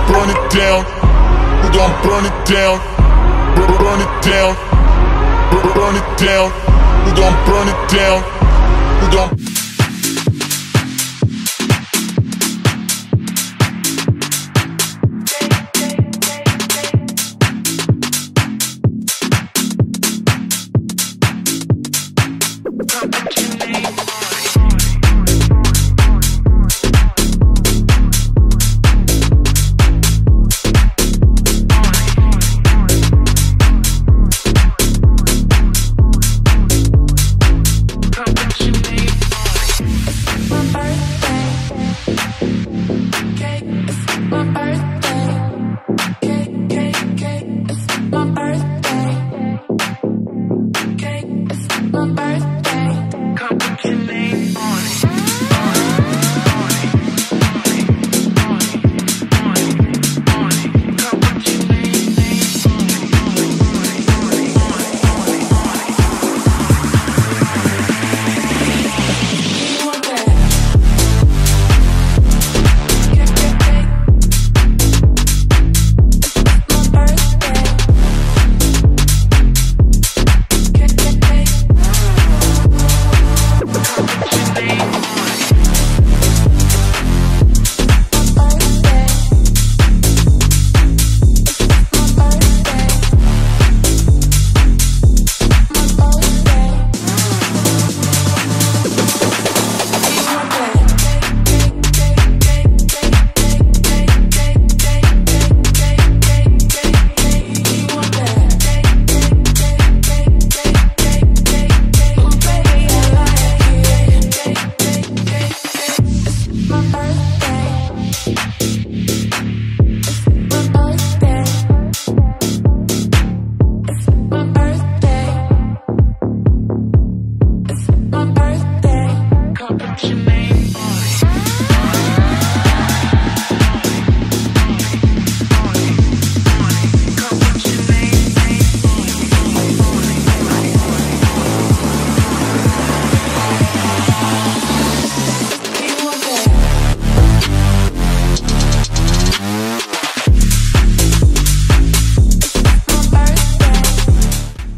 burn it down? Who gon' burn it down? Burn it down. Burn it down. Who gon' burn it down? Who gon'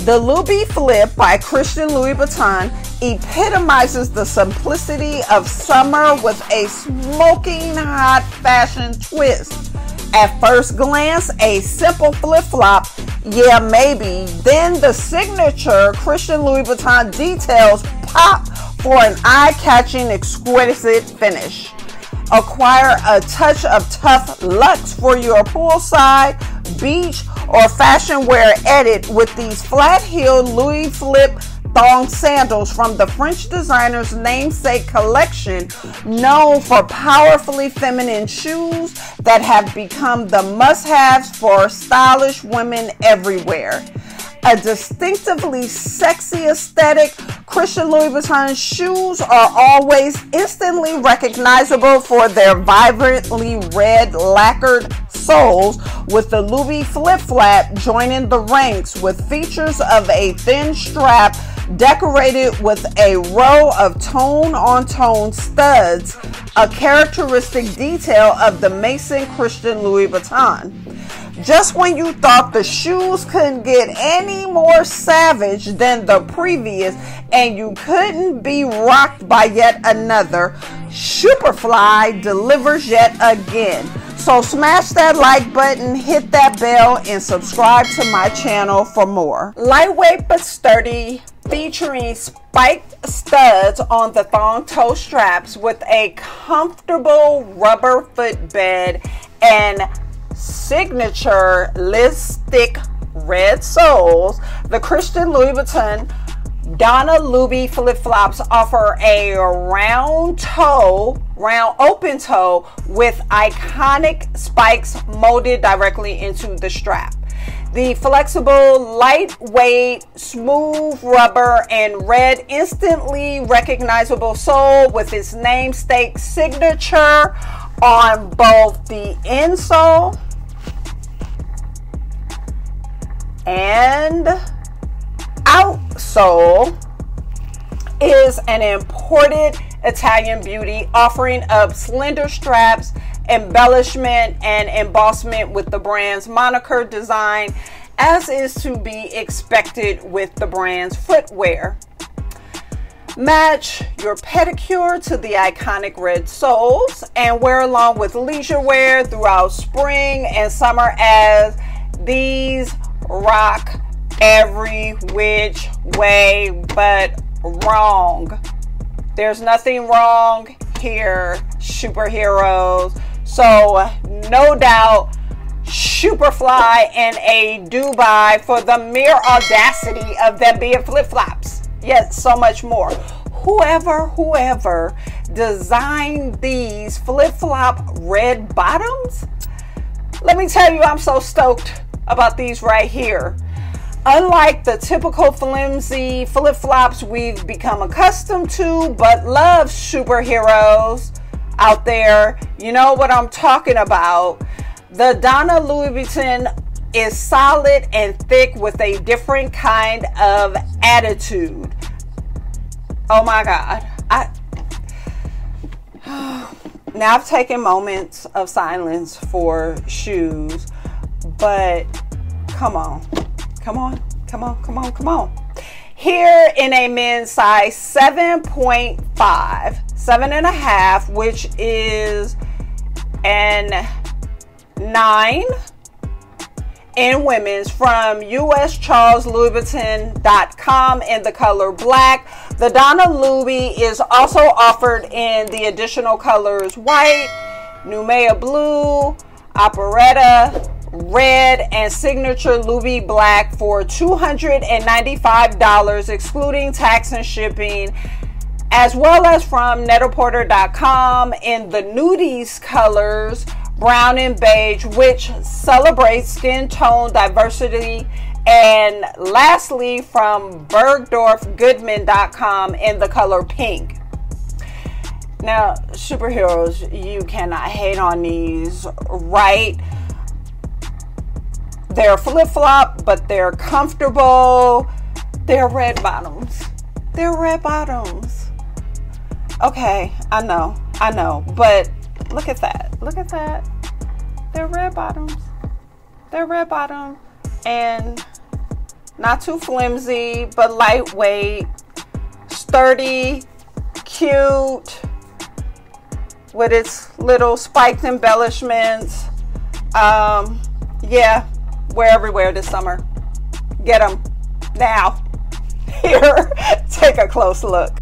The Loubi Flip by Christian Louboutin epitomizes the simplicity of summer with a smoking hot fashion twist. At first glance, a simple flip-flop, yeah maybe, then the signature Christian Louboutin details pop for an eye-catching exquisite finish. Acquire a touch of tough luxe for your poolside, beach, or fashion wear edit with these flat-heeled Loubi Flip thong sandals from the French designer's namesake collection, known for powerfully feminine shoes that have become the must-haves for stylish women everywhere. A distinctively sexy aesthetic, Christian Louboutin shoes are always instantly recognizable for their vibrantly red lacquered soles, with the Loubi flip-flap joining the ranks with features of a thin strap decorated with a row of tone-on-tone studs, a characteristic detail of the Maison Christian Louboutin. Just when you thought the shoes couldn't get any more savage than the previous and you couldn't be rocked by yet another, SHOEPERFLY delivers yet again. So smash that like button, hit that bell, and subscribe to my channel for more. Lightweight but sturdy, featuring spiked studs on the thong toe straps with a comfortable rubber footbed and signature lipstick red soles, the Christian Louboutin Donna Loubi flip-flops offer a round open toe with iconic spikes molded directly into the strap. The flexible, lightweight, smooth rubber and red instantly recognizable sole with its namesake signature on both the insole and outsole is an imported Italian beauty, offering up slender straps embellishment and embossment with the brand's moniker design, as is to be expected with the brand's footwear. Match your pedicure to the iconic red soles and wear along with leisure wear throughout spring and summer, as these rock every which way but wrong. There's nothing wrong here, superheroes. So no doubt, SHOEPERFLY in a Dubai for the mere audacity of them being flip-flops. Yes, so much more. Whoever designed these flip-flop red bottoms, let me tell you, I'm so stoked about these right here. Unlike the typical flimsy flip-flops we've become accustomed to but love, superheroes out there, you know what I'm talking about. The Donna Louboutin is solid and thick with a different kind of attitude. Oh my God. Now I've taken moments of silence for shoes, but come on. Here in a men's size 7.5, 7.5, which is an 9 in women's, from USCharlesLouboutin.com in the color black. The Donna Loubi is also offered in the additional colors white, Numea blue, operetta red, and signature Loubi black for $295 excluding tax and shipping, as well as from Net-A-Porter.com in the nudies colors brown and beige, which celebrates skin tone diversity, and lastly from BergdorfGoodman.com in the color pink. Now, superheroes, you cannot hate on these, right? They're flip-flop, but they're comfortable. They're red bottoms. They're red bottoms. Okay, I know, but look at that. Look at that. They're red bottoms. They're red bottom and not too flimsy, but lightweight, sturdy, cute, with its little spiked embellishments. Yeah, wear everywhere this summer. Get them now. Here, take a close look.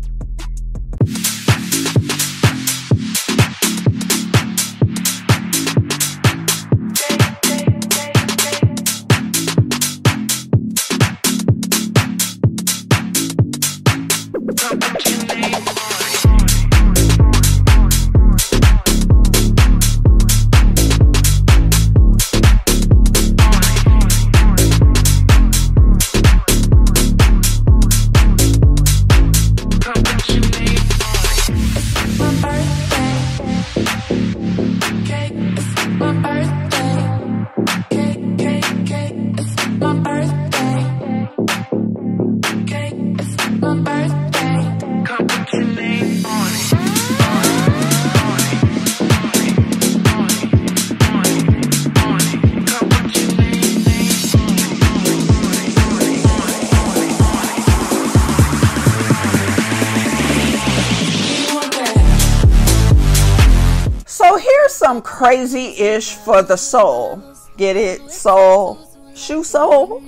Some crazy-ish for the soul. Get it? Soul. Shoe soul?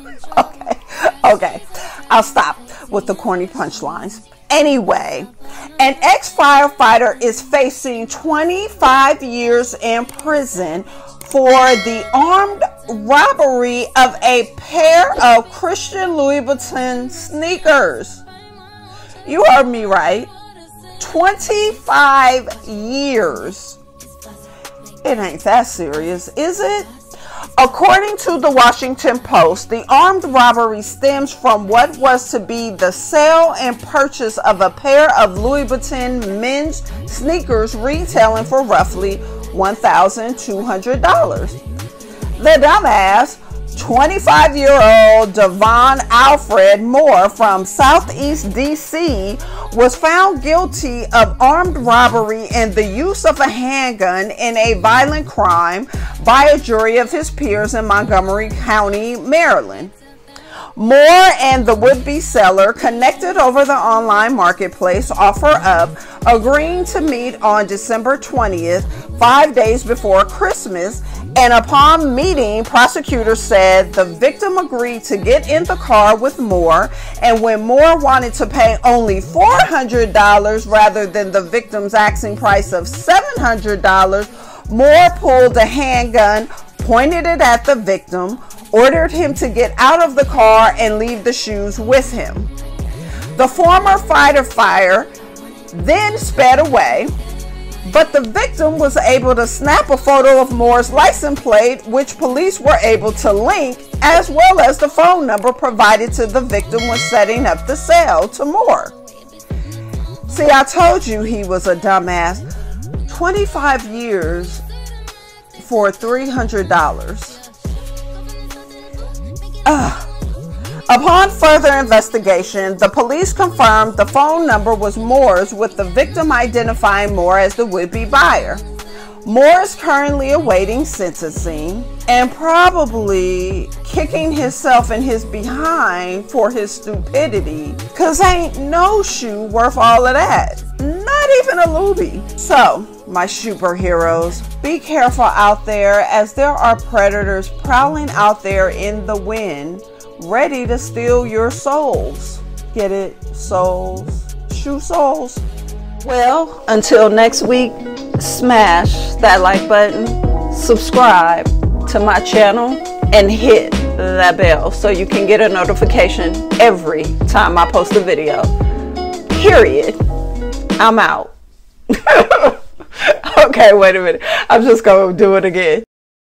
Okay. I'll stop with the corny punchlines. Anyway, an ex-firefighter is facing 25 years in prison for the armed robbery of a pair of Christian Louboutin sneakers. You heard me right. 25 years. It ain't that serious, is it? According to the Washington Post, the armed robbery stems from what was to be the sale and purchase of a pair of Louis Vuitton men's sneakers retailing for roughly $1,200. The dumbass 25-year-old Devon Alfred Moore from Southeast DC was found guilty of armed robbery and the use of a handgun in a violent crime by a jury of his peers in Montgomery County, Maryland. Moore and the would-be seller connected over the online marketplace OfferUp, agreeing to meet on December 20th, 5 days before Christmas, and upon meeting, prosecutors said the victim agreed to get in the car with Moore, and when Moore wanted to pay only $400 rather than the victim's asking price of $700, Moore pulled a handgun, pointed it at the victim, ordered him to get out of the car and leave the shoes with him. The former fighter then sped away, but the victim was able to snap a photo of Moore's license plate, which police were able to link, as well as the phone number provided to the victim when setting up the sale to Moore. See, I told you he was a dumbass. 25 years for $300. Upon further investigation, the police confirmed the phone number was Moore's, with the victim identifying Moore as the would-be buyer. Moore is currently awaiting sentencing and probably kicking himself in his behind for his stupidity, cause ain't no shoe worth all of that. Not even a Loubi. So, my superheroes, be careful out there, as there are predators prowling out there in the wind, ready to steal your souls. Get it? Souls. Shoe souls. Well, until next week, smash that like button, subscribe to my channel, and hit that bell so you can get a notification every time I post a video. Period. I'm out. Okay, wait a minute. I'm just going to do it again.